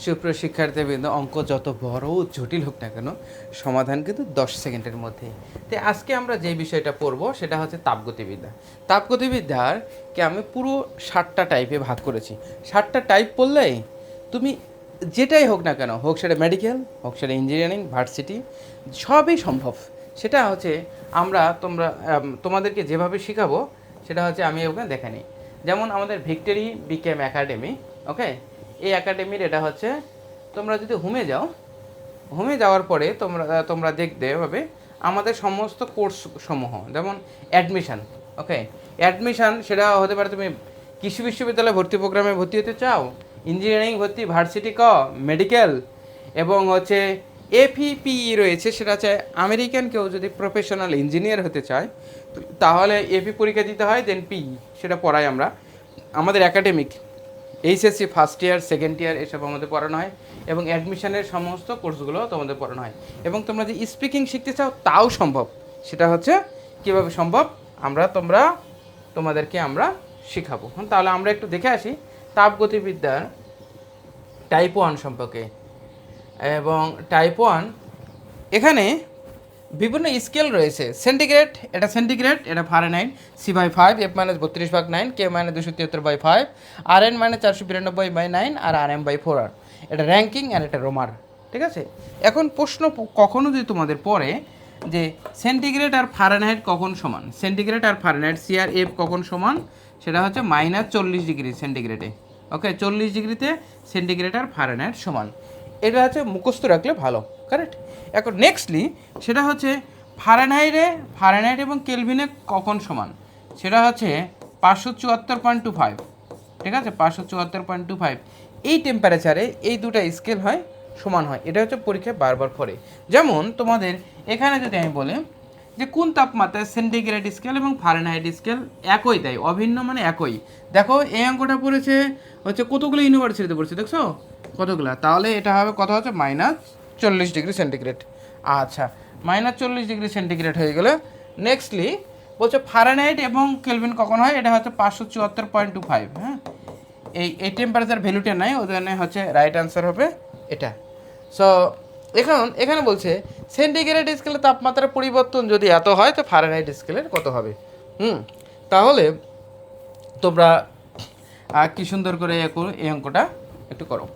সুপ্রিয় শিক্ষার্থীবৃন্দ, অঙ্ক যত বড় ও জটিল হোক না কেন সমাধান কিন্তু 10 সেকেন্ডের মধ্যে। তো আজকে আমরা যে বিষয়টা পড়ব সেটা হচ্ছে তাপগতিবিদ্যা। তাপগতিবিদ্যারকে আমি পুরো 7টা টাইপে ভাগ করেছি। 7টা টাইপ পড়লেই তুমি যেটাই হোক না কেন, হোক সেটা মেডিকেল, হোক সেটা ইঞ্জিনিয়ারিং, ভার্সিটি, সবই সম্ভব। সেটা হচ্ছে তোমাদেরকে যেভাবে শেখাবো সেটা হচ্ছে আমি ওখানে দেখে নিই। যেমন আমাদের ভিক্টোরি বিকেএম একাডেমি, ওকে, এই একাডেমির এটা হচ্ছে, তোমরা যদি হোমে যাও, হোমে যাওয়ার পরে তোমরা দেখতে পাবে আমাদের সমস্ত কোর্স সমূহ, যেমন অ্যাডমিশান, ওকে, অ্যাডমিশান সেটা হতে পারে তুমি কৃষি বিশ্ববিদ্যালয়ে ভর্তি প্রোগ্রামে ভর্তি হতে চাও, ইঞ্জিনিয়ারিং ভর্তি, ভার্সিটি মেডিকেল, এবং হচ্ছে এপিপিই রয়েছে, সেটা হচ্ছে আমেরিকান কেউ যদি প্রফেশনাল ইঞ্জিনিয়ার হতে চায় তাহলে এপি পরীক্ষা দিতে হয়, দেন পিই সেটা পড়াই আমরা। আমাদের academic HSC first year, second year এসব আমাদের পড়ানো হয়, এবং অ্যাডমিশনের সমস্ত কোর্সগুলো তোমাদের পড়ানো হয়। এবং তোমরা যে স্পিকিং শিখতে চাও তাও সম্ভব। সেটা হচ্ছে কীভাবে সম্ভব তোমাদেরকে আমরা শেখাবো। তাহলে আমরা একটু দেখে আসি তাপগতিবিদ্যার টাইপ 1 সম্পর্কে। এবং টাইপ 1 এখানে বিভিন্ন স্কেল রয়েছে। সেন্টিগ্রেড, এটা Fahrenheit, C/5, F-32/9, K-273/5, Rn-492/9, আর Rm/4R। এটা র্যাঙ্কিং আর এটা রোমার, ঠিক আছে। এখন প্রশ্ন কখনো যদি তোমাদের পড়ে যে সেন্টিগ্রেড আর ফারেনহাইট কখন সমান, সেন্টিগ্রেড আর ফারেনহাইট CR/F কখন সমান, সেটা হচ্ছে -40 ডিগ্রি সেন্টিগ্রেডে, ওকে, 40 ডিগ্রিতে সেন্টিগ্রেড আর ফারেনহাইট সমান। এটা হচ্ছে মুখস্থ রাখলে ভালো, কারেক্ট। এখন নেক্সটলি সেটা হচ্ছে ফারেনহাইট এবং কেলভিনে কখন সমান, সেটা হচ্ছে 574.25, ঠিক আছে, 574.25। এই টেম্পারেচারে এই দুটো স্কেল হয় সমান হয়। এটা হচ্ছে পরীক্ষায় বারবার পড়ে। যেমন তোমাদের এখানে যদি আমি বলি যে কোন তাপমাত্রায় সেন্টিগ্রেড স্কেল এবং ফারেনহাইট স্কেল একই দেয়, অভিন্ন মানে একই। দেখো এই অঙ্কটা পড়েছে হচ্ছে কতগুলো ইউনিভার্সিটিতে পড়ছে, দেখছো কতগুলো, তাহলে এটা হবে কত হচ্ছে -40 ডিগ্রি সেন্টিগ্রেড। আচ্ছা, -40 ডিগ্রি সেন্টিগ্রেড হয়ে গেলে নেক্সটলি বলছে ফারেনহাইট এবং কেলভিন কখন হয়, এটা হচ্ছে 574.25। হ্যাঁ, এই টেম্পারেচার ভ্যালুটা নাই, ওই জন্য হচ্ছে রাইট অ্যান্সার হবে এটা। সো এখানে বলছে সেন্টিগ্রেড স্কেলের তাপমাত্রার পরিবর্তন যদি এত হয় তো ফারেনহাইট স্কেলের কত হবে। তাহলে তোমরা কি সুন্দর করে এই অঙ্কটা একটু করো।